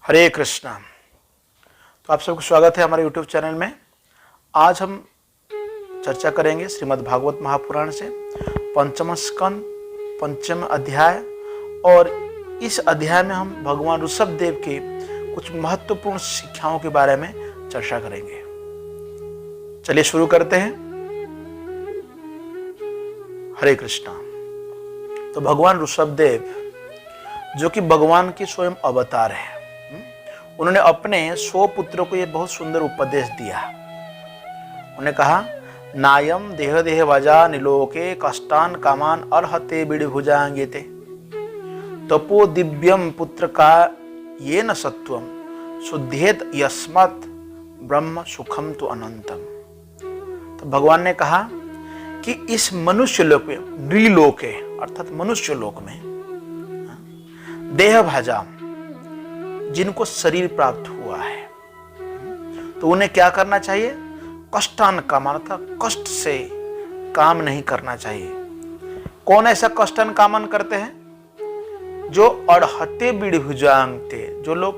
हरे कृष्णा। तो आप सबको स्वागत है हमारे YouTube चैनल में। आज हम चर्चा करेंगे श्रीमद् भागवत महापुराण से पंचम स्कंद पंचम अध्याय, और इस अध्याय में हम भगवान ऋषभ देव के कुछ महत्वपूर्ण शिक्षाओं के बारे में चर्चा करेंगे। चलिए शुरू करते हैं। हरे कृष्णा। तो भगवान ऋषभ देव जो कि भगवान के स्वयं अवतार है, उन्होंने अपने 100 पुत्रों को यह बहुत सुंदर उपदेश दिया। उन्होंने कहा, नायम देह देह वजा निलोके कष्टान कामान अर्हते बिड़भुजांगेते तपो दिव्यम पुत्र का ये न सत्वम शुद्धेत यस्मत् ब्रह्म सुखम तो अनंतम। तो भगवान ने कहा कि इस मनुष्य लोक में, नृलोक है अर्थात मनुष्य लोक में, देह भाजा जिनको शरीर प्राप्त हुआ है, तो उन्हें क्या करना चाहिए? कष्टान कामन था, कष्ट से काम नहीं करना चाहिए। कौन ऐसा कष्टान कामन करते हैं? जो अड़हते बिड़भुजांगते, जो लोग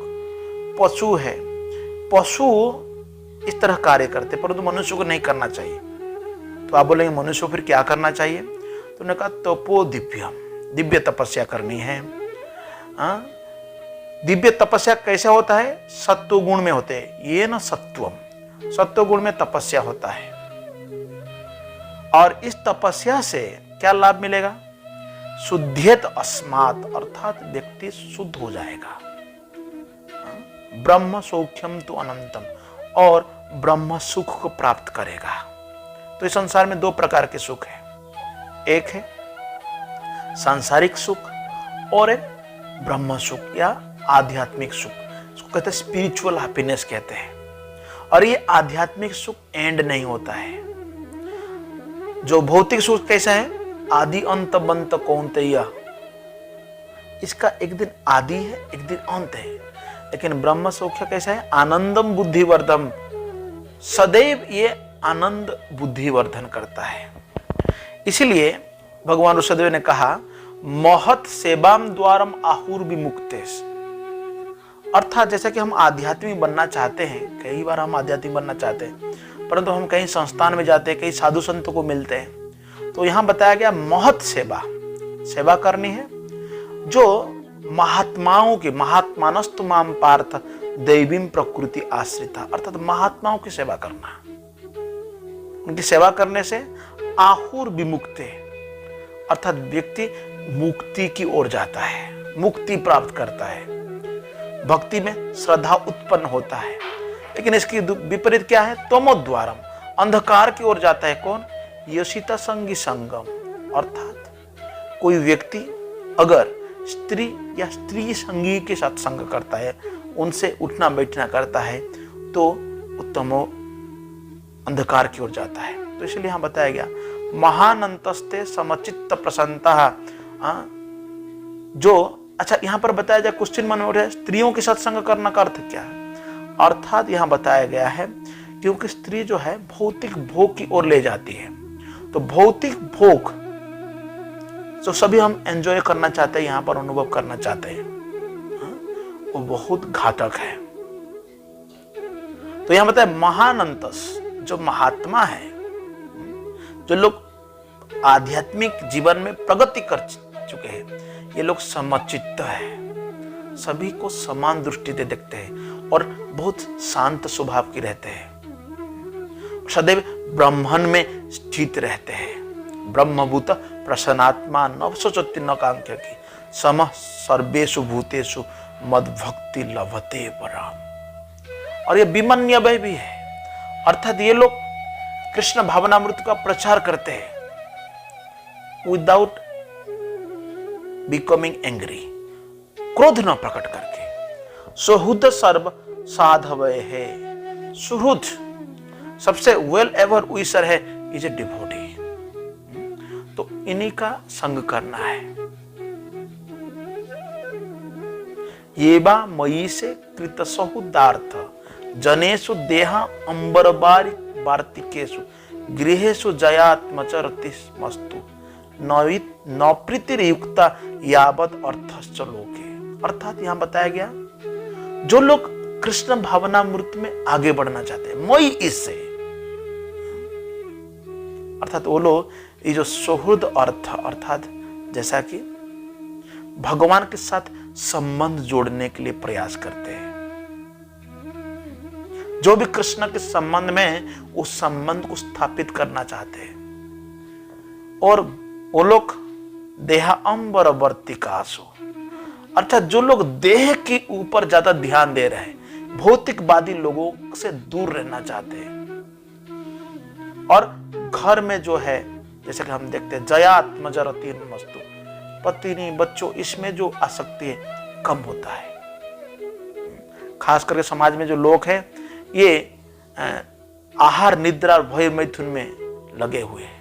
पशु है, पशु इस तरह कार्य करते, परंतु मनुष्य को नहीं करना चाहिए। तो आप बोलेंगे मनुष्य को फिर क्या करना चाहिए? तो उन्होंने कहा तपो दिव्यम, दिव्य तपस्या करनी है। दिव्य तपस्या कैसे होता है? सत्व गुण में होते हैं। ये न सत्वम, सत्व गुण में तपस्या होता है। और इस तपस्या से क्या लाभ मिलेगा? शुद्धेत अस्मात्, अर्थात व्यक्ति शुद्ध हो जाएगा। ब्रह्म सौख्यम तो अनंतम, और ब्रह्म सुख को प्राप्त करेगा। तो इस संसार में 2 प्रकार के सुख है। एक है सांसारिक सुख और एक ब्रह्म सुख या आध्यात्मिक सुख। इसको कहते हैं स्पिरिचुअल हैप्पीनेस कहते हैं। और ये आध्यात्मिक सुख एंड नहीं होता है। जो भौतिक सुख कैसा है? आदि अंत बंत कौन्तेय, इसका एक दिन आदि है एक दिन अंत है। लेकिन ब्रह्म सौख्य कैसा है? आनंदम बुद्धिवर्धम, सदैव ये आनंद बुद्धिवर्धन करता है। इसीलिए भगवान ऋषभदेव ने कहा, महत सेवाम द्वारम आहुर विमुक्तेश, अर्थात जैसा कि हम आध्यात्मिक बनना चाहते हैं, कई बार हम आध्यात्मिक बनना चाहते हैं, परंतु हम कहीं संस्थान में जाते हैं, कई साधु संतों को मिलते हैं, तो यहां बताया गया महत सेवा, सेवा करनी है। जो महात्माओं की, महात्मानस्तु माम पार्थ दैवीम प्रकृति आश्रिता, अर्थात महात्माओं की सेवा करना। उनकी सेवा करने से आहुर विमुक्ते, अर्थात व्यक्ति मुक्ति की ओर जाता है, मुक्ति प्राप्त करता है, भक्ति में श्रद्धा उत्पन्न होता है। लेकिन इसकी विपरीत क्या है? तमोद्वारम, अंधकार की ओर जाता है। कौन? योषिता संगी संगम, अर्थात कोई व्यक्ति अगर स्त्री या स्त्री संगी के साथ संग करता है, उनसे उठना बैठना करता है, तो उत्तमो अंधकार की ओर जाता है। तो इसलिए यहां बताया गया, महानंतस्ते समचित्त प्रसन्नता। जो अच्छा यहां पर बताया जाए, क्वेश्चन मन में उठ है, स्त्रियों के साथ संग करना का अर्थ क्या है? अर्थात यहां बताया गया है क्योंकि स्त्री जो है भौतिक भोग की ओर ले जाती है। तो भौतिक भोग जो सभी हम एंजॉय करना चाहते हैं, यहां पर अनुभव करना चाहते हैं, वो बहुत घातक है। तो यहां बताया महानंतस, जो महात्मा है, जो लोग आध्यात्मिक जीवन में प्रगति कर चुके हैं, ये लोग समचित्त है, सभी को समान दृष्टि से देखते हैं और बहुत शांत स्वभाव की रहते हैं, सदैव ब्रह्मन में स्थित रहते हैं। ब्रह्मभूत प्रसन्नात्मा न सोचती न कांख्य की सम सर्वेषु भूतेषु मद भक्ति लभते पराम। और ये विमन्यवय भी है, अर्थात ये लोग कृष्ण भावनामृत का प्रचार करते हैं विदाउट बिकमिंग एंग्री, क्रोध न प्रकट करके। सुहृद सर्व साधवय है, सुहृद सबसे वेल एवर विशर है, इज ए डिवोटी। तो इन्हीं का संग करना है। ये बा मयि से कृत सहुदार्थ जनेषु देहा अंबर वार्तिकेषु गृहेषु जयात्मचरति मस्तु न प्रीतियुक्ता यावत अर्थश्च लोके। अर्थात यहां बताया गया जो लोग कृष्ण भावनामृत में आगे बढ़ना चाहते हैं, मई इससे, अर्थात वो लोग ये जो सुहृद अर्थ अर्थात जैसा कि भगवान के साथ संबंध जोड़ने के लिए प्रयास करते हैं, जो भी कृष्ण के संबंध में उस संबंध को स्थापित करना चाहते हैं, और वो लोग देहा अंबर वर्तिकासु, अर्थात जो लोग देह के ऊपर ज्यादा ध्यान दे रहे हैं, भौतिकवादी लोगों से दूर रहना चाहते हैं, और घर में जो है जैसे कि हम देखते हैं जयात्मजरती मस्तु, पत्नी बच्चों, इसमें जो आसक्ति है कम होता है। खास करके समाज में जो लोग हैं ये आहार निद्रा और भय मैथुन में लगे हुए हैं।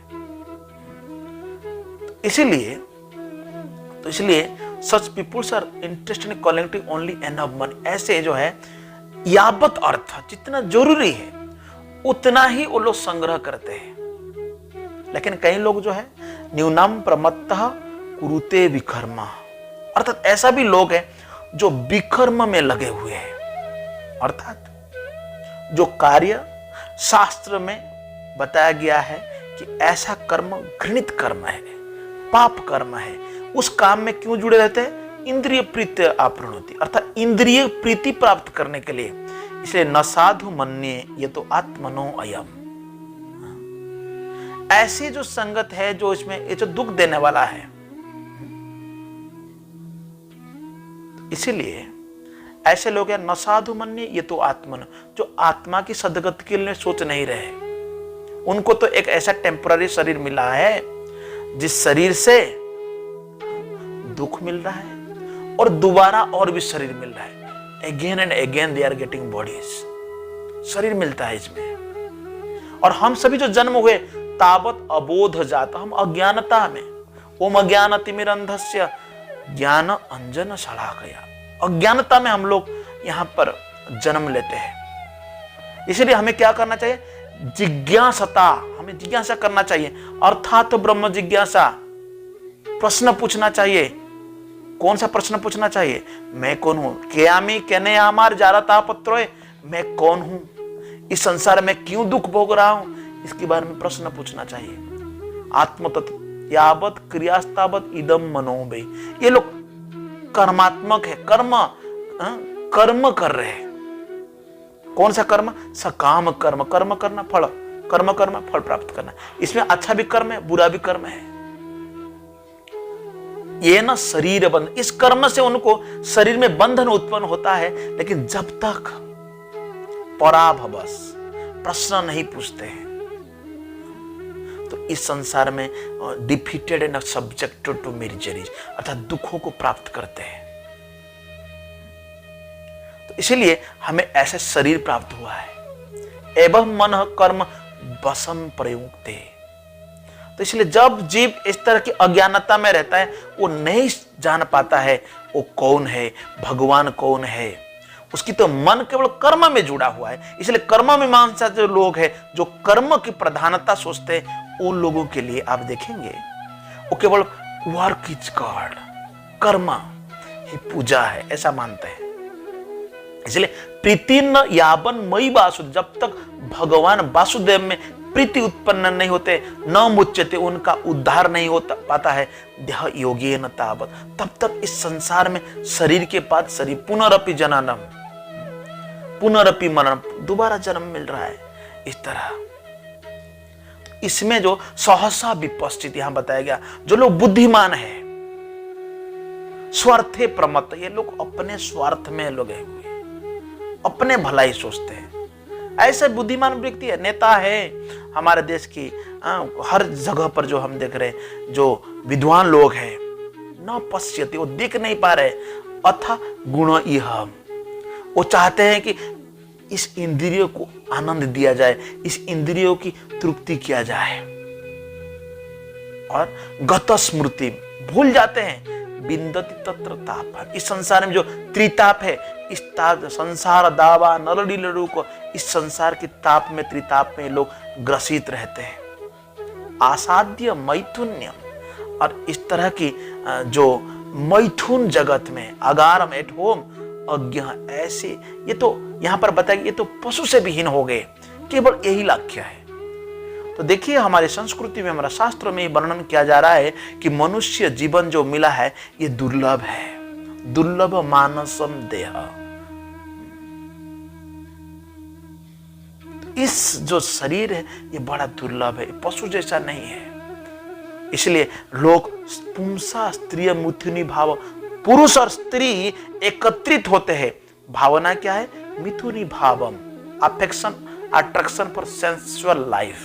इसलिए such peoples are interested in collecting only enough money, ऐसे जो है यावत अर्थ जितना जरूरी है उतना ही वो लोग संग्रह करते हैं। लेकिन कई लोग जो है न्यूनम प्रमत्तः कुरुते विकर्मा, अर्थात ऐसा भी लोग हैं जो विकर्म में लगे हुए हैं, अर्थात जो कार्य शास्त्र में बताया गया है कि ऐसा कर्म घृणित कर्म है, पाप कर्म है, उस काम में क्यों जुड़े रहते हैं? इंद्रिय प्रीति आपृणोति, अर्थात इंद्रिय प्रीति प्राप्त करने के लिए। इसलिए न साधु मन्ये ये तो आत्मनो अयम, ऐसी जो संगत है जो इसमें ये जो दुख देने वाला है, इसीलिए ऐसे लोग हैं न साधु मन्ये ये तो आत्मन, जो आत्मा की सदगति के लिए सोच नहीं रहे। उनको तो एक ऐसा टेम्पररी शरीर मिला है जिस शरीर से दुख मिल रहा है और दोबारा और भी शरीर मिल रहा है। Again and again they are getting bodies, शरीर मिलता है इसमें। और हम सभी जो जन्म हुए तावत अबोध जाता, हम अज्ञानता में, ओम अज्ञानतिमिरन्धस्य ज्ञान अंजन शलाकया, अज्ञानता में हम लोग यहां पर जन्म लेते हैं। इसलिए हमें क्या करना चाहिए? जिज्ञासता, हमें जिज्ञासा करना चाहिए, अर्थात ब्रह्म जिज्ञासा, प्रश्न पूछना चाहिए। कौन सा प्रश्न पूछना चाहिए? मैं कौन हूं? क्यामी केने आमार जारता पत्रोय, मैं कौन हूं? इस संसार में क्यों दुख भोग रहा हूं? इसके बारे में प्रश्न पूछना चाहिए। आत्मतत्व यावत क्रियास्तावत इदम मनोबे, ये लोग कर्मात्मक है, कर्म कर रहे हैं। कौन सा कर्म? सकाम कर्म, कर्म करना, फल कर्म करना, फल प्राप्त करना। इसमें अच्छा भी कर्म है, बुरा भी कर्म है। ये ना शरीर बंध, इस कर्म से उनको शरीर में बंधन उत्पन्न होता है। लेकिन जब तक पराभवस प्रश्न नहीं पूछते हैं तो इस संसार में defeated and subjected to miseries, अर्थात दुखों को प्राप्त करते हैं। तो इसीलिए हमें ऐसा शरीर प्राप्त हुआ है। एवं मन कर्म वशम प्रयुक्ते, तो इसलिए जब जीव इस तरह की अज्ञानता में रहता है, वो नहीं जान पाता है वो कौन है, भगवान कौन है। उसकी तो मन केवल कर्म में जुड़ा हुआ है। इसलिए कर्म मीमांसा जो लोग हैं, जो कर्म की प्रधानता सोचते हैं, उन लोगों के लिए आप देखेंगे वो केवल वर्क इज गॉड, कर्म ही पूजा है, ऐसा मानते हैं। इसलिए प्रीति न यावन मई वासुदेव, जब तक भगवान वासुदेव में प्रीति उत्पन्न नहीं होते, न मुच्यते, उनका उद्धार नहीं होता पाता है, देह योगी न तावत, तब तक इस संसार में शरीर के बाद शरीर, पुनरपि जननम, पुनरपि मरणम, दोबारा जन्म मिल रहा है। इस तरह इसमें जो सहसा विपश्चित यहां बताया गया, जो लोग बुद्धिमान है, स्वार्थे प्रमत्त, ये लोग अपने स्वार्थ में लगे हुए, अपने भलाई सोचते हैं। ऐसे बुद्धिमान व्यक्ति है, नेता है हमारे देश की, हर जगह पर जो हम देख रहे हैं, जो विद्वान लोग हैं, न पश्यति, वो देख नहीं पा रहे, अथा गुण इह, वो चाहते हैं कि इस इंद्रियों को आनंद दिया जाए, इस इंद्रियों की तृप्ति किया जाए, और गत स्मृति भूल जाते हैं, बिंदति तत्र ताप, इस संसार में जो त्रिताप है, इस ताप संसार दावा नरडी लड़ू को, इस संसार की ताप में, त्रिताप में लोग ग्रसित रहते हैं। आसाध्य मैथुन्य, और इस तरह की जो मैथुन जगत में, अगारम एट होम, अज्ञा ऐसे, ये तो यहां पर बताया ये तो पशु से भी हीन हो गए, केवल यही लक्ष्य है। तो देखिए हमारी संस्कृति में, हमारा शास्त्र में वर्णन किया जा रहा है कि मनुष्य जीवन जो मिला है ये दुर्लभ है, दुर्लभ मानसम देह। इस जो शरीर है ये बड़ा दुर्लभ है, पशु जैसा नहीं है। इसलिए लोग पुंसा स्त्रीय मिथुनी भाव, पुरुष और स्त्री एकत्रित होते हैं। भावना क्या है? मिथुनी भावम, affection, attraction for sensual life,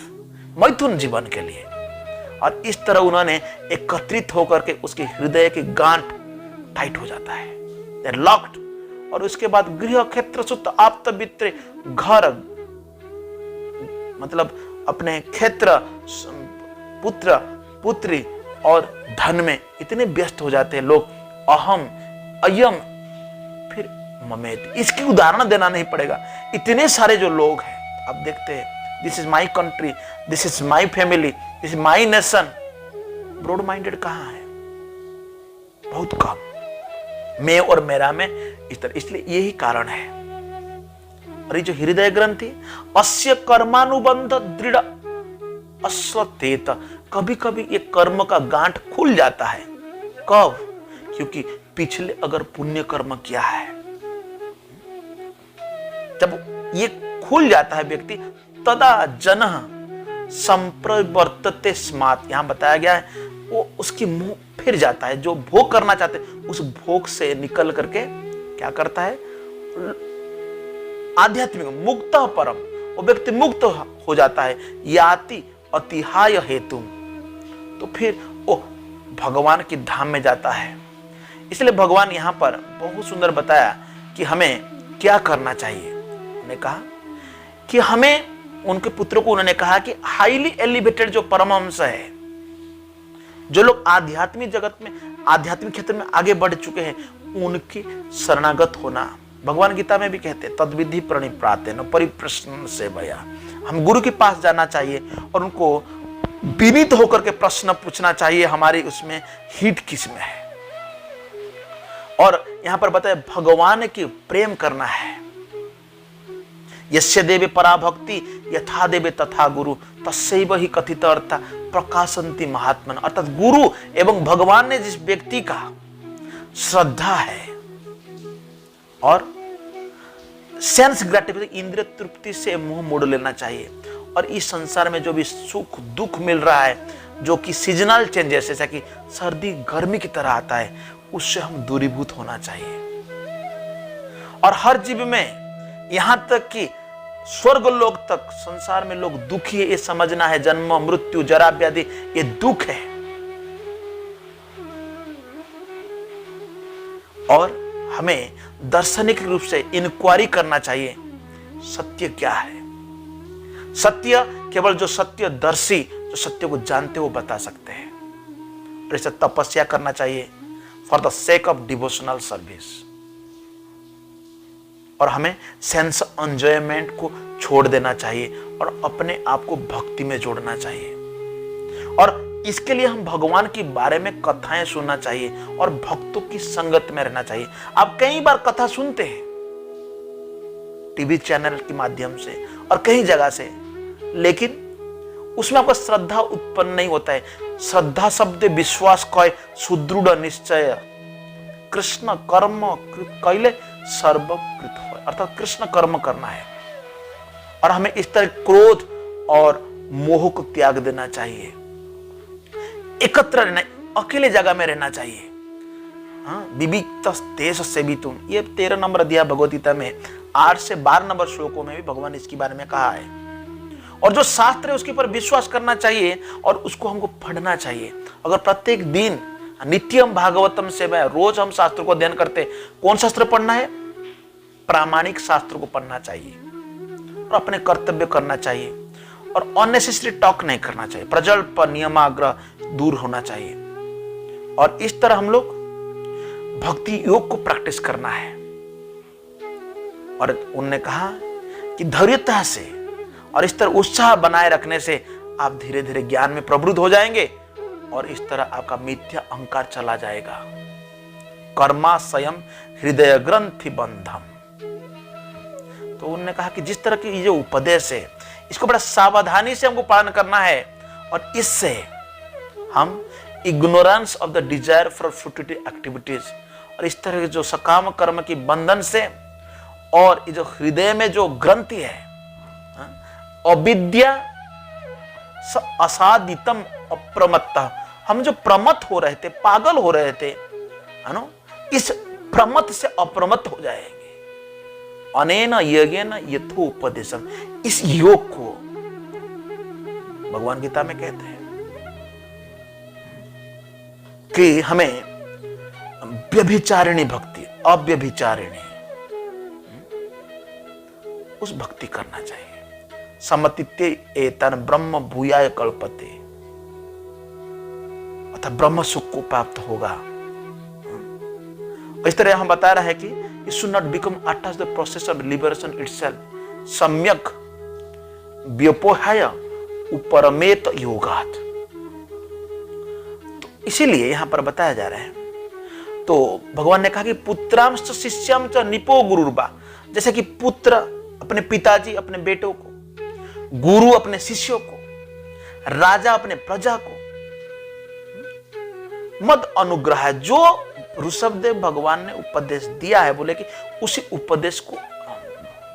मैथुन जीवन के लिए। और इस तरह उन्होंने एकत्रित होकर के उसके हृदय की गांठ टाइट हो जाता है, दे लॉक्ड। और उसके बाद गृह क्षेत्र सुत आप्त वित्र, घर मतलब अपने क्षेत्र, पुत्र पुत्री और धन में इतने व्यस्त हो जाते हैं लोग, अहम अयम फिर ममेत। इसकी उदाहरण देना नहीं पड़ेगा, इतने सारे जो लोग हैं आप देखते हैं, this is my country, this is my family, this is my nation. Broad minded कहां है? बहुत कम, मैं और मेरा में इस तरह। इसलिए यही कारण है। और ये जो हृदय ग्रंथि अस्य कर्मानुबंध दृढ़ अस्वतेत, कभी कभी ये कर्म का गांठ खुल जाता है। कब? क्योंकि पिछले अगर पुण्य कर्म किया है, जब ये खुल जाता है व्यक्ति, तदा जन संप्रवर्तते स्मात्, यहां बताया गया है वो उसकी मुंह फिर जाता है, जो भोग करना चाहते उस भोग से निकल करके क्या करता है? आध्यात्मिक मुक्त परम, वो व्यक्ति मुक्त हो जाता है। याति अतिहाय हेतु, तो फिर वो भगवान की धाम में जाता है। इसलिए भगवान यहां पर बहुत सुंदर बताया कि हमें क्या करना चाहिए। उन्होंने कहा कि हमें, उनके पुत्रों को उन्होंने कहा कि हाईली एलिवेटेड जो परमहंस है, जो लोग आध्यात्मिक जगत में, आध्यात्मिक क्षेत्र में आगे बढ़ चुके हैं, उनके शरणागत होना। भगवान गीता में भी कहते हैं तद्विधि प्रणिप्राते न परिप्रश्न से भया, हम गुरु के पास जाना चाहिए और उनको विनीत होकर के प्रश्न पूछना चाहिए, हमारी उसमें हित किस में है। और यहां पर बताया भगवान की प्रेम करना है। यस्य देवे पराभक्ति यथा देवे तथा गुरु तस्यैव ही कथित अर्थ प्रकाशन्ति महात्मन, अर्थात गुरु एवं भगवान ने जिस व्यक्ति का श्रद्धा है और सेंस ग्रेटिफिकेशन, इंद्रिय तृप्ति से मुंह मोड़ लेना चाहिए। और इस संसार में जो भी सुख दुख मिल रहा है, जो कि सीजनल चेंजेस जैसा कि सर्दी गर्मी की तरह आता है, उससे हम दूरीभूत होना चाहिए। और हर जीव में, यहां तक कि स्वर्ग लोक तक संसार में लोग दुखी है, ये समझना है। जन्म मृत्यु जरा व्याधि ये दुख है। और हमें दार्शनिक रूप से इंक्वायरी करना चाहिए, सत्य क्या है। सत्य केवल जो सत्यदर्शी, जो सत्य को जानते वो बता सकते हैं। और इसे तपस्या करना चाहिए for the sake of devotional service. और हमें सेंस एंजॉयमेंट को छोड़ देना चाहिए और अपने आप को भक्ति में जोड़ना चाहिए। और इसके लिए हम भगवान के बारे में कथाएं सुनना चाहिए और भक्तों की संगत में रहना चाहिए। आप कई बार कथा सुनते हैं टीवी चैनल के माध्यम से और कई जगह से, लेकिन उसमें आपका श्रद्धा उत्पन्न नहीं होता है। श्रद्धा शब्द विश्वास कय सुदृढ़ निश्चय कृष्ण कर्म कैले सर्वकृत हो, अर्थात कृष्ण कर्म करना है। और हमें इस तरह क्रोध और मोह को त्याग देना चाहिए, एकत्र रहना, अकेले जगह में रहना चाहिए। विविक्त देश से भी तुम, ये 13 नंबर अध्याय भगवद गीता में 8 से 12 नंबर श्लोकों में भी भगवान इसके बारे में कहा है। और जो शास्त्र है उसके ऊपर विश्वास करना चाहिए और उसको हमको पढ़ना चाहिए। अगर प्रत्येक दिन नित्यम भागवतम से रोज हम शास्त्र को अध्ययन करते, कौन शास्त्र पढ़ना है? प्रामाणिक शास्त्र को पढ़ना चाहिए और अपने कर्तव्य करना चाहिए और अननेसेसरी टॉक नहीं करना चाहिए। प्रजल्प नियमाग्रह दूर होना चाहिए। और इस तरह हम लोग भक्ति योग को प्रैक्टिस करना है। और उन्होंने कहा कि धैर्यता से और इस तरह उत्साह बनाए रखने से आप धीरे धीरे ज्ञान में प्रवृत्त हो जाएंगे और इस तरह आपका मिथ्या अहंकार चला जाएगा। कर्माशयम हृदय ग्रंथि बंधम। तो उन्होंने कहा कि जिस तरह की ये जो उपदेश है, इसको बड़ा सावधानी से हमको पालन करना है, और इससे हम ignorance of the desire for fruitive activities, और इस तरह के जो सकाम कर्म की बंधन से, और ये जो हृदय में जो ग्रंथि है, अविद्या असादितम अप्रमत्ता, हम जो प्रमत्त हो रहे थे, पागल हो रहे थे, है ना, इस प्रमत्त से अप्रमत्त हो जाएंगे। अनेन यज्ञेन यथोपदेशम, इस योग को भगवान गीता में कहते हैं कि हमें व्यभिचारिणी भक्ति, अव्यभिचारिणी उस भक्ति करना चाहिए। समतित्य एतन ब्रह्म भूयाय कल्पते, अर्थात ब्रह्म सुख को प्राप्त होगा। इस तरह हम बता रहे हैं कि it should not become attached to the process of liberation itself, सम्यक व्यपोहाय उपरमेत योगात। तो इसीलिए यहां पर बताया जा रहा है, तो भगवान ने कहा कि पुत्रांश शिष्यम च निपो गुरुर्वा, जैसे कि पुत्र अपने पिताजी अपने बेटों को, गुरु अपने शिष्यों को, राजा अपने प्रजा को, मद अनुग्रह है। जो ऋषभदेव भगवान ने उपदेश दिया है, बोले कि उसी उपदेश को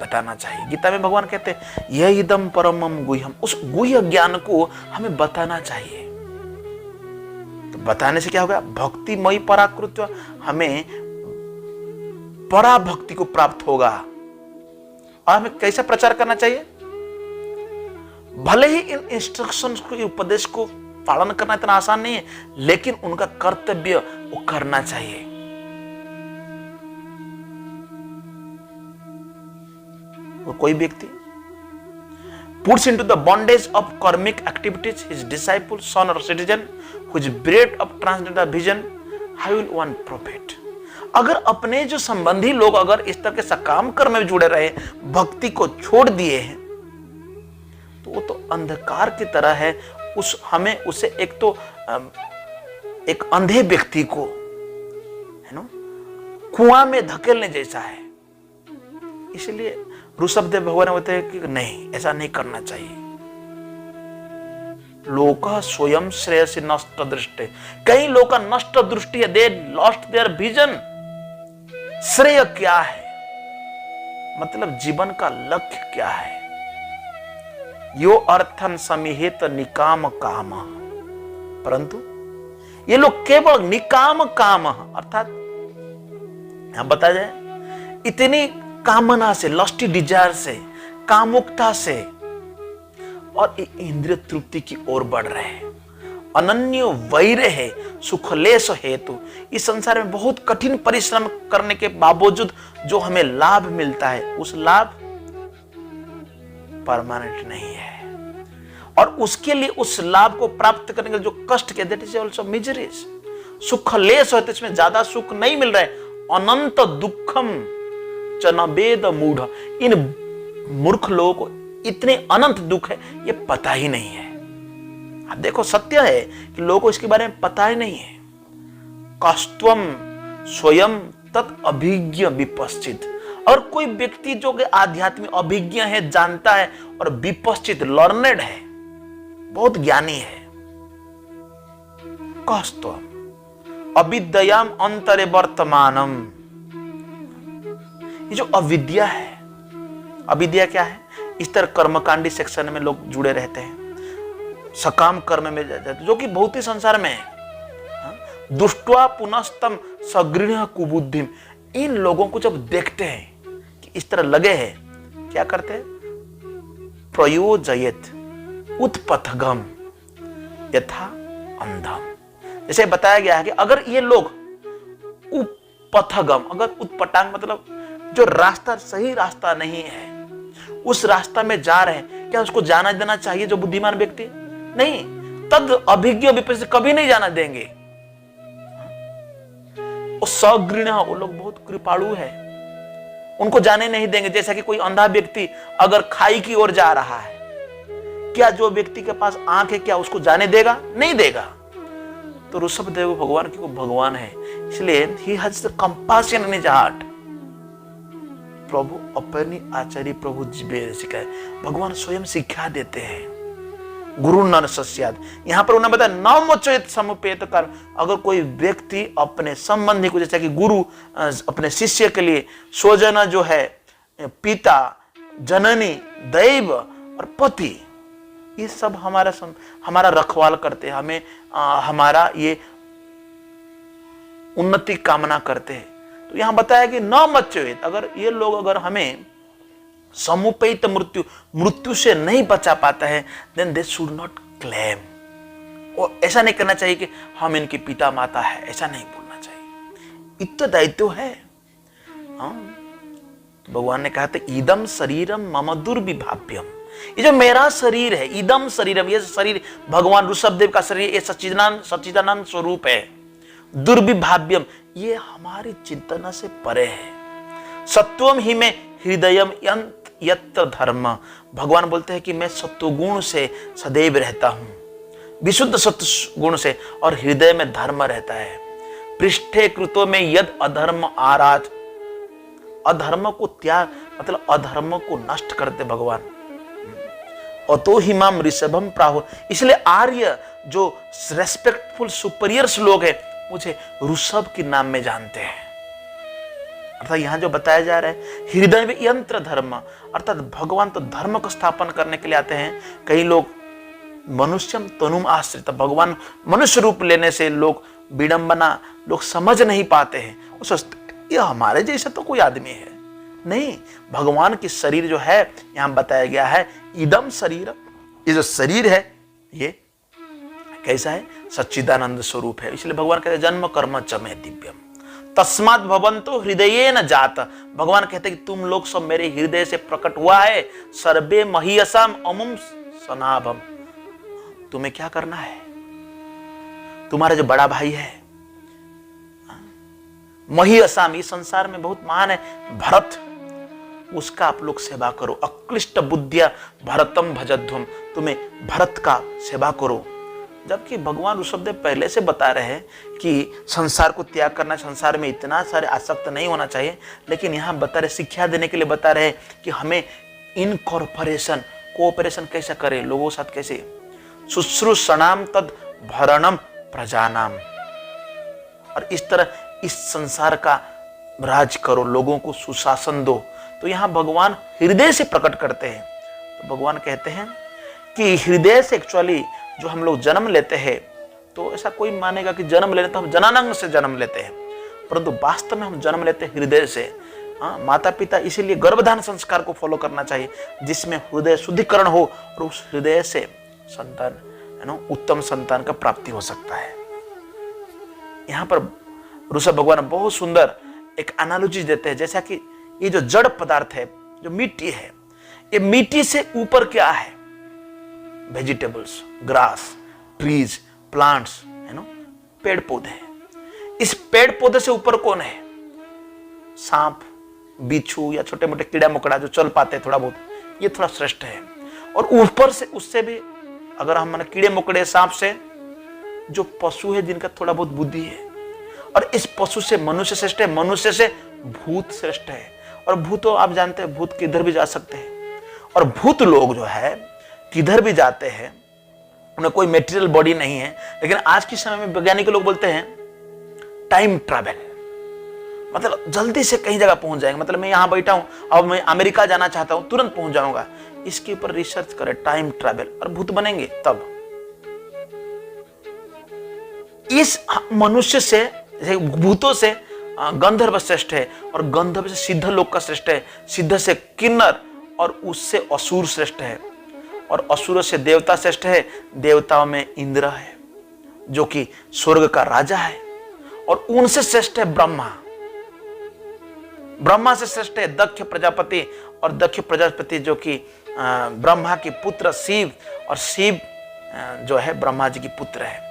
बताना चाहिए। गीता में भगवान कहते हैं यह इदम परमम गुह्यम, उस गुह्य ज्ञान को हमें बताना चाहिए। तो बताने से क्या होगा? भक्तिमयी पराकृत्य, हमें पराभक्ति को प्राप्त होगा। और हमें कैसा प्रचार करना चाहिए? भले ही इन इंस्ट्रक्शंस को, उपदेश को पालन करना इतना आसान नहीं है, लेकिन उनका कर्तव्य वो करना चाहिए। और कोई व्यक्ति puts into the bondage of karmic activities his disciple, son or citizen who is bereft of transcendental vision, how will one profit? अगर अपने जो संबंधी लोग अगर इस तरह के सकाम कर्म में जुड़े रहे, भक्ति को छोड़ दिए हैं, तो वो तो अंधकार की तरह है। हमें उसे एक अंधे व्यक्ति को, है ना, कुआं में धकेलने जैसा है। इसलिए ऋषभदेव भगवान बोलते हैं कि नहीं, ऐसा नहीं करना चाहिए। लोका स्वयं श्रेयसी नष्ट दृष्टि, कई लोग का नष्ट दृष्टि है, दे लॉस्ट देयर विजन। श्रेय क्या है, मतलब जीवन का लक्ष्य क्या है? यो अर्थन समिहित निकाम काम, परंतु ये लोग केवल निकाम काम, अर्थात यहां बताया जाए इतनी कामना से, लस्टी डिजायर से, कामुकता से, और इंद्रिय तृप्ति की ओर बढ़ रहे हैं। अनन्य वैर है सुखलेश हेतु, इस संसार में बहुत कठिन परिश्रम करने के बावजूद जो हमें लाभ मिलता है, उस लाभ परमानेंट नहीं है, और उसके लिए उस लाभ को प्राप्त करने के जो कष्ट के, दैट इज आल्सो मिजरीज। सुखलेश होते, इसमें ज्यादा सुख नहीं मिल रहा है। अनंत दुखम चनवेद मूढ़, इन मूर्ख लोगों को इतने अनंत दुख है ये पता ही नहीं है। आप देखो, सत्य है कि लोगों को इसके बारे में पता ही नहीं है। कस्तम स्वयं तत् अभिज्ञ विपश्चित, और कोई व्यक्ति जो कि आध्यात्मिक अभिज्ञ है, जानता है, और विपश्चित लर्नेड है, बहुत ज्ञानी है, कस्तम अविद्याम अंतरे वर्तमानम, ये जो अविद्या है, अविद्या क्या है? इस तरह कर्मकांडी सेक्शन में लोग जुड़े रहते हैं, सकाम कर्म में जाते हैं, जो कि बहुत ही संसार में है। दुष्टवा पुनस्तम सगृह कुबुद्धिम, इन लोगों को जब देखते हैं कि इस तरह लगे हैं, क्या करते हैं? प्रयोजयत उत्पथगम यथा अंधम, जैसे बताया गया है कि अगर ये लोग उपथगम, अगर उत्पटांग मतलब जो रास्ता सही रास्ता नहीं है, उस रास्ता में जा रहे हैं, क्या उसको जाना देना चाहिए? जो बुद्धिमान व्यक्ति नहीं, तद अभिज्ञ विपरीत कभी नहीं जाना देंगे। सगृण, वो लोग बहुत कृपालु है, उनको जाने नहीं देंगे। जैसा कि कोई अंधा व्यक्ति अगर खाई की ओर जा रहा है, क्या जो व्यक्ति के पास आंख है क्या उसको जाने देगा? नहीं देगा। तो ऋषभ देव भगवान की वो भगवान है, इसलिए he has the compassion in his heart. प्रभु अपनी आचार्य प्रभु जी सिखाए, भगवान स्वयं शिक्षा देते हैं। गुरु न सस्याद, यहाँ पर उन्होंने बताया नवमोचित समुपेत कर। अगर कोई व्यक्ति अपने संबंधी को, जैसा कि गुरु अपने शिष्य के लिए स्वजन जो है पिता, जननी, दैव और पति, ये सब हमारा रखवाल करते हैं, हमें हमारा ये उन्नति कामना करते हैं। तो यहां बताया कि न मच्चेत, अगर ये लोग अगर हमें समुपैत मृत्यु से नहीं बचा पाता है, then they should not claim. और ऐसा नहीं करना चाहिए कि हम इनके पिता माता है, ऐसा नहीं बोलना चाहिए। इतना दायित्व है। तो भगवान ने कहा था इदम शरीरम मम दुर्विभाव्यम, ये जो मेरा शरीर है, इदम शरीरम, ये शरीर भगवान ऋषभदेव का शरीर, ये सच्चिदानंद स्वरूप है। दुर्विभाव्यम, ये हमारी चिंतना से परे है। सत्वम ही में हृदयम यत्र धर्म, भगवान बोलते हैं कि मैं सत्वगुण से सदैव रहता हूं, विशुद्ध सत्व गुण से, और हृदय में धर्म रहता है। पृष्ठे कृतो में यद अधर्म आराध, अधर्म को त्याग मतलब अधर्म को नष्ट करते भगवान। अतो हिमाम ऋषभम प्राहु, इसलिए आर्य जो रेस्पेक्टफुल सुपीरियर्स लोग हैं मुझे ऋषभ के नाम में जानते हैं। अर्थात यहां जो बताया जा रहा है हृदय में यंत्र धर्म, अर्थात भगवान तो धर्म को स्थापन करने के लिए आते हैं। कई लोग मनुष्यम तनुम आश्रित, भगवान मनुष्य रूप लेने से लोग विडंबना, लोग समझ नहीं पाते हैं, वो सोचते ये हमारे जैसा तो कोई आदमी है नहीं। भगवान की शरीर जो है यहां बताया गया है इदम शरीर, ये जो शरीर है ये कैसा है, सच्चिदानंद स्वरूप है। इसलिए भगवान कहते हैं जन्म कर्म च मे दिव्यम तस्मात् भवन्तो हृदये न जात, भगवान कहते हैं कि तुम लोग सब मेरे हृदय से प्रकट हुआ है। सर्वे महीयसाम अमुम सनाभम, तुम्हें क्या करना है, तुम्हारा जो बड़ा भाई है महीयसाम, इस संसार में बहुत महान है भरत, उसका आप लोग सेवा करो। अक्लिष्ट बुद्धिया भरतम भजध्वम, तुम्हें भरत का सेवा करो। जबकि भगवान ऋषभदेव पहले से बता रहे हैं कि संसार को त्याग करना, संसार में इतना सारे आसक्त नहीं होना चाहिए, लेकिन यहाँ बता रहे, शिक्षा देने के लिए बता रहे कि हमें इनकॉर्पोरेशन, कोऑपरेशन कैसे करें, लोगों के साथ कैसे। शुश्रूषणाम तद भरणम प्रजानाम, और इस तरह इस संसार का राज करो, लोगों को सुशासन दो। तो यहाँ भगवान हृदय से प्रकट करते हैं। तो भगवान कहते हैं कि हृदय से एक्चुअली जो हम लोग जन्म लेते हैं, तो ऐसा कोई मानेगा कि जन्म लेने तो हम जनानंग से जन्म लेते हैं, परंतु वास्तव में हम जन्म लेते हैं हृदय से। माता पिता इसीलिए गर्भधारण संस्कार को फॉलो करना चाहिए, जिसमें हृदय शुद्धिकरण हो और उस हृदय से संतान उत्तम संतान का प्राप्ति हो सकता है। यहाँ पर ऋषभ भगवान बहुत सुंदर एक एनालॉजी देते हैं, जैसा कि ये जो जड़ पदार्थ है, जो मिट्टी है, ये मिट्टी से ऊपर क्या है, वेजिटेबल्स, ग्रास, ट्रीज, प्लांट्स, पेड़ पौधे। इस पेड़ पौधे से ऊपर कौन है, सांप, बिच्छू या छोटे मोटे कीड़ा मकोड़ा जो चल पाते हैं थोड़ा बहुत, ये थोड़ा श्रेष्ठ है। और ऊपर से उससे भी अगर हम कीड़े मकोड़े सांप से जो पशु है जिनका थोड़ा बहुत बुद्धि है, और इस पशु से मनुष्य श्रेष्ठ है, मनुष्य से भूत श्रेष्ठ है। और भूत तो आप जानते हैं भूत किधर भी जा सकते हैं, और भूत लोग जो है किधर भी जाते हैं, उन्हें कोई मेटेरियल बॉडी नहीं है। लेकिन आज के समय में वैज्ञानिक लोग बोलते हैं टाइम ट्रैवल, मतलब जल्दी से कहीं जगह पहुंच जाएंगे। मतलब मैं यहां बैठा हूं, अब मैं अमेरिका जाना चाहता हूं, तुरंत पहुंच जाऊंगा। इसके ऊपर रिसर्च करें, टाइम ट्रैवल, और भूत बनेंगे तब। इस मनुष्य से, भूतों से गंधर्व श्रेष्ठ है, और गंधर्व से सिद्ध लोक का श्रेष्ठ है, सिद्ध से किन्नर, और उससे असुर श्रेष्ठ है, और असुर से देवता श्रेष्ठ है। देवताओं में इंद्र है जो कि स्वर्ग का राजा है, और उनसे श्रेष्ठ है ब्रह्मा। ब्रह्मा से श्रेष्ठ है दक्ष प्रजापति, और दक्ष प्रजापति जो कि ब्रह्मा के पुत्र शिव, और शिव जो है ब्रह्मा जी की पुत्र है।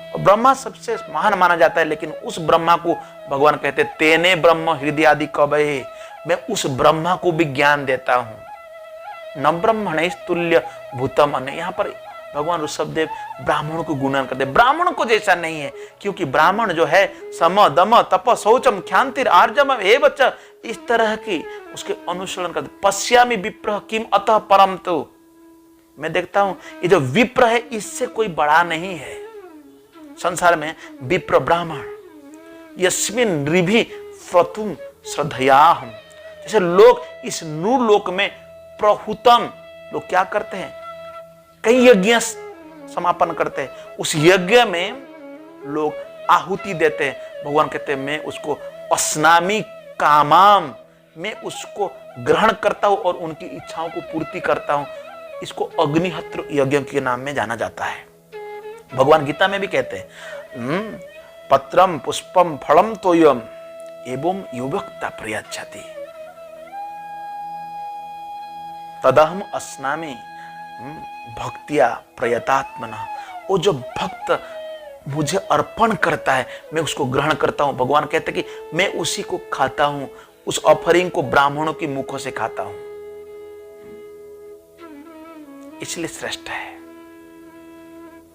और ब्रह्मा सबसे महान माना जाता है, लेकिन उस ब्रह्मा को भगवान कहते तेने ब्रह्म हृदय आदि कवये, मैं उस ब्रह्मा को भी ज्ञान देता हूं। न ब्रह्मणे तुल्य भूतम अन्य, यहाँ पर भगवान ऋषभदेव ब्राह्मणों को गुणगान करते, ब्राह्मणों को जैसा नहीं है, क्योंकि ब्राह्मण जो है सम दम तप शौचम ख्यातिर आर्जम हे बच्चा, इस तरह की उसके अनुसरण करते। पश्यामि विप्र किम अतः परम, तो मैं देखता हूं ये जो विप्र है इससे कोई बड़ा नहीं है संसार में। विप्र ब्राह्मण यस्मिन रिभि फ्रतुम श्रद्धयाहम, जैसे लोग इस नूर लोक में प्रहुतम, लोग क्या करते हैं, कई यज्ञ समापन करते हैं, उस यज्ञ में लोग आहुति देते हैं। भगवान कहते हैं मैं उसको अस्नामी कामाम, मैं उसको ग्रहण करता हूं और उनकी इच्छाओं को पूर्ति करता हूं। इसको अग्निहोत्र यज्ञ के नाम में जाना जाता है। भगवान गीता में भी कहते हैं पत्रम पुष्पम फलम तोयम एवं युवक्ता प्रयच्छति तदहम अस्नामि भक्तिया प्रयतात्मना। वो जो भक्त मुझे अर्पण करता है मैं उसको ग्रहण करता हूं। भगवान कहते हैं कि मैं उसी को खाता हूं, उस ऑफरिंग को ब्राह्मणों के मुखों से खाता हूं, इसलिए श्रेष्ठ है।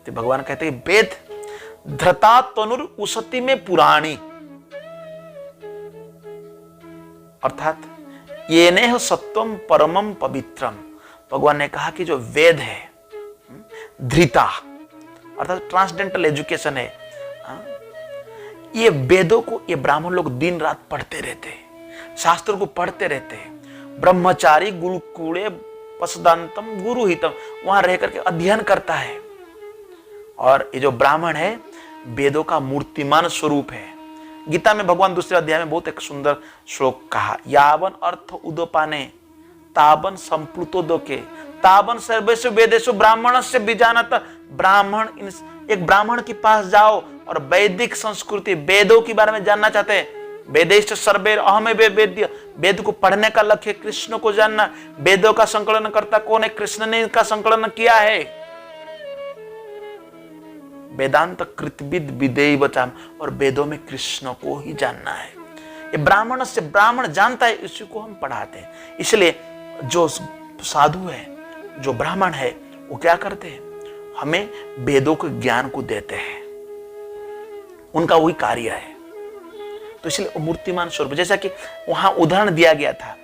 तो भगवान कहते हैं वेद धृता तनुर उसति में पुराणी, अर्थात ये नेह सत्वम परमम पवित्रम। भगवान ने कहा कि जो वेद है धृता अर्थात ट्रांसडेंटल एजुकेशन है, ये वेदों को ये ब्राह्मण लोग दिन रात पढ़ते रहते हैं, शास्त्रों को पढ़ते रहते हैं। ब्रह्मचारी गुरुकुले पसदांतम गुरुहितम, वहां रह करके अध्ययन करता है। और ये जो ब्राह्मण है वेदों का मूर्तिमान स्वरूप है। गीता में भगवान दूसरे अध्याय में बहुत एक सुंदर श्लोक कहा, यावन अर्थ उदोपाने तावन संप्लुतोदके तावन सर्वेषु वेदेषु ब्राह्मणस्य विजानत। ब्राह्मण, एक ब्राह्मण के पास जाओ और वैदिक संस्कृति वेदों के बारे में जानना चाहते हैं। वेदेश्च सर्वे अहमे वेद्य, वेद को पढ़ने का लक्ष्य कृष्ण को जानना। वेदों का संकलन करता कौन है? कृष्ण ने इनका संकलन किया है। वेदांत कृतविद विदेय बचाम, और वेदों में कृष्ण को ही जानना है। ये ब्राह्मण से ब्राह्मण जानता है, इसी को हम पढ़ाते हैं। इसलिए जो साधु है, जो ब्राह्मण है, वो क्या करते हैं? हमें वेदों के ज्ञान को देते हैं, उनका वही कार्य है। तो इसलिए मूर्तिमान स्वरूप, जैसा कि वहां उदाहरण दिया गया था,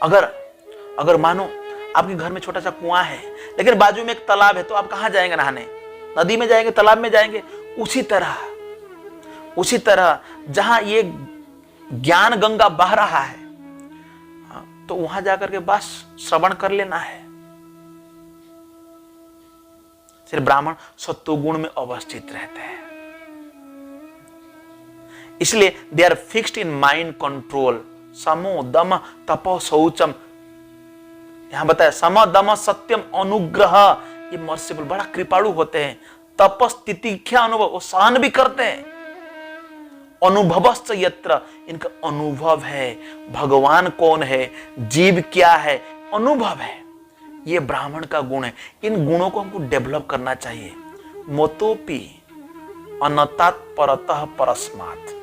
अगर मानो आपके घर में छोटा सा कुआं है लेकिन बाजू में एक तालाब है, तो आप कहां जाएंगे नहाने? नदी में जाएंगे, तालाब में जाएंगे। उसी तरह जहां ये ज्ञान गंगा बह रहा है, तो वहां जाकर के बस श्रवण कर लेना है। सिर्फ ब्राह्मण सत्वगुण में अवस्थित रहते हैं, इसलिए they are fixed in mind control. समो दम तपो शौचम, यहां बताया सम दम सत्यम अनुग्रह, ये मर्सिबल बड़ा कृपाणु होते हैं। तपस तितिक्षा अनुभव, वो सहन भी करते हैं। अनुभवश्च यत्र, इनका अनुभव है, भगवान कौन है, जीव क्या है, अनुभव है। ये ब्राह्मण का गुण है। इन गुणों को हमको डेवलप करना चाहिए। मोतोपि अनतात परतः परस्मात्,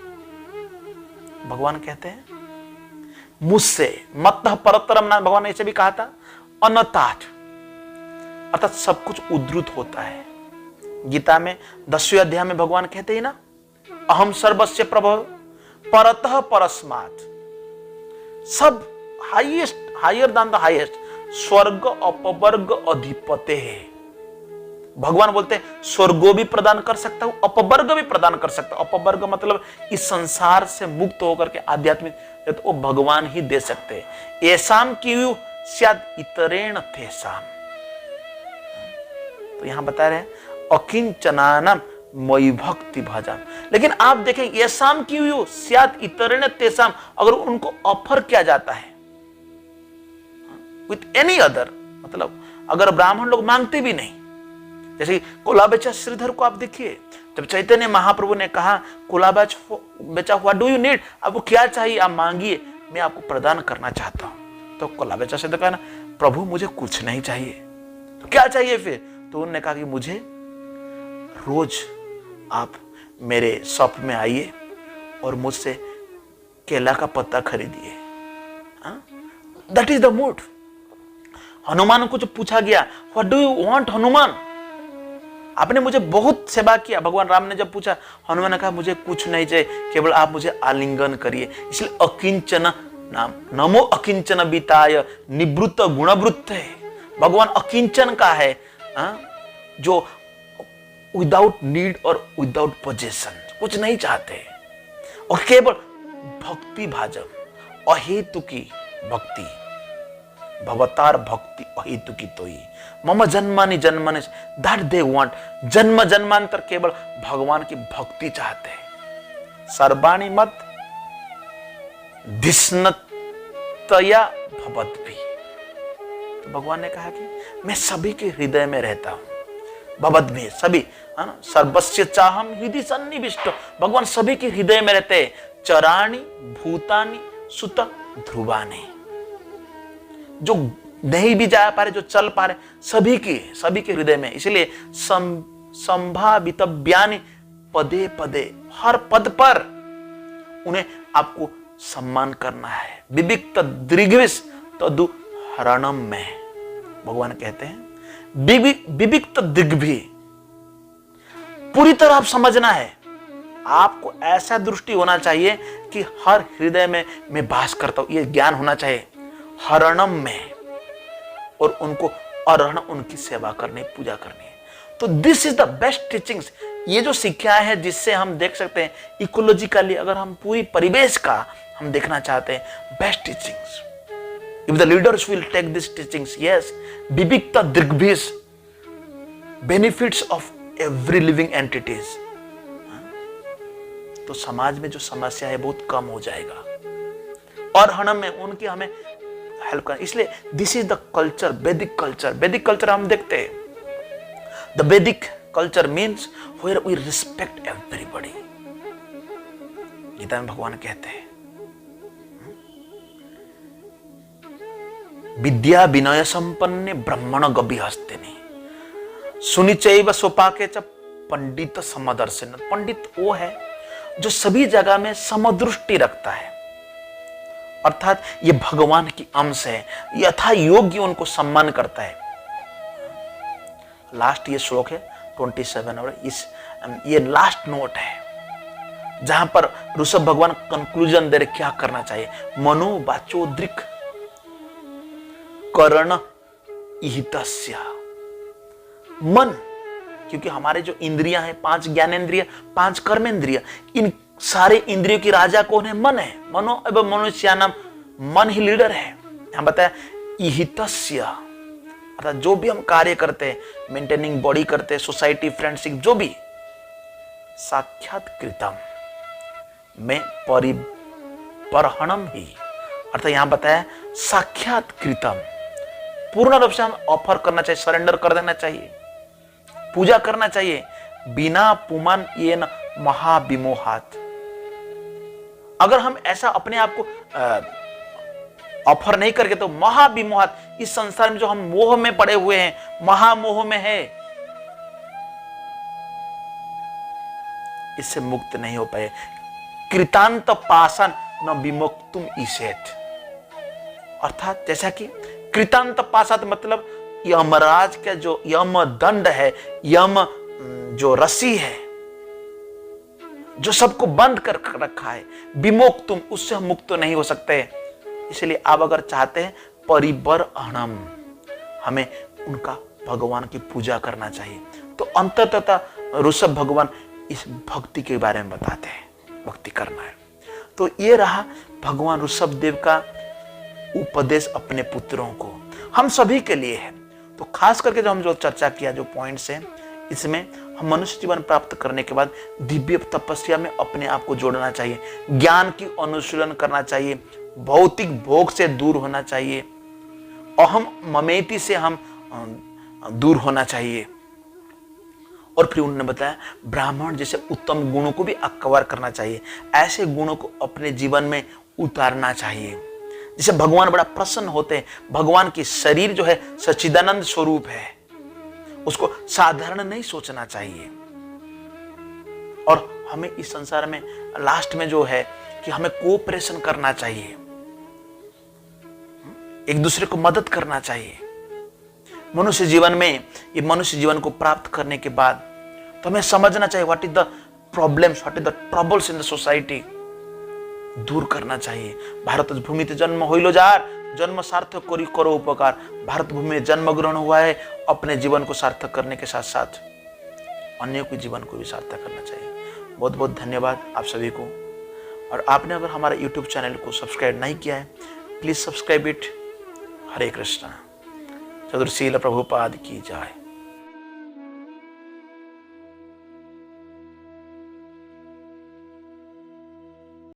भगवान कहते हैं मुझसे मत्तः परतरम ना, भगवान ने ऐसे भी कहा था। अनतात अर्थात सब कुछ उद्धृत होता है। गीता में 10वें अध्याय में भगवान कहते हैं ना, अहम सर्वस्य प्रभव परतः परस्मात्, सब highest, higher than the highest, स्वर्ग अपवर्ग अधिपते है। भगवान बोलते हैं स्वर्गो भी प्रदान कर सकता हूं, अपवर्ग भी प्रदान कर सकता हूं। अपवर्ग मतलब इस संसार से मुक्त होकर के आध्यात्मिक, तो वो भगवान ही दे सकते हैं। ऐसाम की शायद इतरेण तेसाम, तो यहां बता रहे हैं अकिंचनानम मयि भक्ति भजम। लेकिन आप देखें ये शाम की हुई शायद इतरेण तेसाम, अगर उनको ऑफर किया जाता है विथ एनी अदर, मतलब अगर ब्राह्मण लोग मांगते भी नहीं, जैसे कोला बेचा श्रीधर को आप देखिए, जब चैतन्य महाप्रभु ने कहा कोला बेचा व्हाट डू यू नीड, आपको क्या चाहिए आप मांगिए, मैं आपको प्रदान करना चाहता हूं। तो कोला बेचा श्रीधर कहा ना, प्रभु मुझे कुछ नहीं चाहिए, तो क्या चाहिए फिर? तो उन्होंने कहा कि मुझे रोज आप मेरे शॉप में आइए और मुझसे केला का पत्ता खरीदिए। That is the mood. Hanuman को जो पूछा गया what do you want Hanuman, आपने मुझे बहुत सेवा किया। भगवान राम ने जब पूछा, हनुमान ने कहा मुझे कुछ नहीं चाहिए, केवल आप मुझे आलिंगन करिए। इसलिए अकिंचन नाम, नमो अकिंचन बीताय निवृत्त गुणवृत्त है। भगवान अकिंचन का है, जो विदाउट नीड और विदाउट पोजेशन, कुछ नहीं चाहते, और केवल भक्ति भाजन, अहेतु की भक्ति, भवतार भक्ति अहेतु की तोई मम जन्मानि जन्मनि, दैट दे वांट, जन्म जन्मांतर केवल भगवान की भक्ति चाहते हैं। सर्वाणि मत धिष्णतया भवद्भि, तो भगवान ने कहा कि मैं सभी के हृदय में रहता हूं। भवद्भि सभी, है ना, सर्वस्य चाहम हृदय सन्निविष्ट, भगवान सभी के हृदय में रहते हैं। चराणि भूतानि सुत ध्रुवानि, जो नहीं भी जा पा रहे, जो चल पा रहे, सभी के हृदय में। इसलिए संभावितव्यानि पदे पदे, हर पद पर उन्हें आपको सम्मान करना है। विविक्त दृग्विश तदु हरणम में, भगवान कहते हैं विविक्त दिग्भी, पूरी तरह आप समझना है। आपको ऐसा दृष्टि होना चाहिए कि हर हृदय में मैं वास करता हूं, यह ज्ञान होना चाहिए। हरणम में, और उनको अरहण, उनकी सेवा करनी, पूजा करनी है। तो this is the best teachings. ये जो शिक्षाएं हैं जिससे हम देख सकते हैं इकोलॉजिकली, अगर हम पूरी परिवेश का हम देखना चाहते हैं, best teachings. If the leaders will take this teachings, yes, विविक्त दृग्भिष, benefits of every living entities, तो समाज में जो समस्या है बहुत कम हो जाएगा। और हनम में उनकी हमें हेल्प करना। इसलिए this is the culture, Vedic culture. Vedic culture हम देखते हैं, the Vedic culture means where we respect everybody. Gita में भगवान कहते हैं, विद्या विनय संपन्ने ब्रह्मण गभिहस्तिनि सुनिचैव सोपाके च पंडित समदर्शन। पंडित वो है जो सभी जगह में समदृष्टि रखता है, अर्थात ये भगवान की अंश है, यथा योग्य उनको सम्मान करता है। लास्ट ये श्लोक है 27, और ये लास्ट नोट है जहां पर ऋषभ भगवान कंक्लूजन दे रहे क्या करना चाहिए। मनो वाचो दृक् कर्ण इहितस्य, मन, क्योंकि हमारे जो इंद्रियां हैं, 5 ज्ञानेंद्रिय, 5 कर्मेंद्रिय, इन सारे इंद्रियों की राजा कौन है? मन है। मनो एवं मनुष्यानाम, मन ही लीडर है। यहां बताया इहितस्य, अर्थात जो भी हम कार्य करते हैं, मेंटेनिंग बॉडी करते हैं, सोसाइटी, फ्रेंडशिप, जो भी, साक्षात्कृतम में परिपरहणम ही, अर्थात यहां बताया साक्षात्कृतम, पूर्ण रूप से हम ऑफर करना चाहिए, सरेंडर कर देना चाहिए, पूजा करना चाहिए, बिना पुमान येन महाविमोहात। अगर हम ऐसा अपने आप को ऑफर नहीं करके तो महाविमोहात, इस संसार में जो हम मोह में पड़े हुए हैं, महामोह में है, इससे मुक्त नहीं हो पाए। कृतांत पासन न विमुक्तुम ईशेत, अर्थात जैसा कि कृतांत पासात मतलब यमराज का जो यम दंड है, यम जो रस्सी है, जो सबको बंद कर रखा है, विमुक्तुम, उससे हम मुक्त नहीं हो सकते। इसलिए आप अगर चाहते हैं परिबरहणम, हमें उनका, भगवान की पूजा करना चाहिए। तो अंततः ऋषभ भगवान इस भक्ति के बारे में बताते हैं, भक्ति करना है। तो ये रहा भगवान ऋषभ देव का उपदेश अपने पुत्रों को, हम सभी के लिए है। तो खास करके जो हम जो चर्चा किया, जो पॉइंट्स हैं, इसमें हम मनुष्य जीवन प्राप्त करने के बाद दिव्य तपस्या में अपने आप को जोड़ना चाहिए, ज्ञान की अनुशीलन करना चाहिए, भौतिक भोग से दूर होना चाहिए, अहम ममेति से हम दूर होना चाहिए। और फिर उन्होंने बताया ब्राह्मण जैसे उत्तम गुणों को भी कवर करना चाहिए, ऐसे गुणों को अपने जीवन में उतारना चाहिए जिससे भगवान बड़ा प्रसन्न होते हैं। भगवान की शरीर जो है सच्चिदानंद स्वरूप है, उसको साधारण नहीं सोचना चाहिए। और हमें इस संसार में लास्ट में जो है कि हमें कोऑपरेशन करना चाहिए, एक दूसरे को मदद करना चाहिए। मनुष्य जीवन में, ये मनुष्य जीवन को प्राप्त करने के बाद तो हमें समझना चाहिए what is the problems, what is the troubles in the society, दूर करना चाहिए। भारत भूमिते जन्म होइलो जार, जन्म सार्थक करो उपकार। भारत भूमि में जन्म ग्रहण हुआ है, अपने जीवन को सार्थक करने के साथ साथ अन्यों के जीवन को भी सार्थक करना चाहिए। बहुत बहुत धन्यवाद आप सभी को। और आपने अगर हमारे YouTube चैनल को सब्सक्राइब नहीं किया है, प्लीज सब्सक्राइब इट। हरे कृष्णा। सद्गुरु श्रील प्रभुपाद की जय।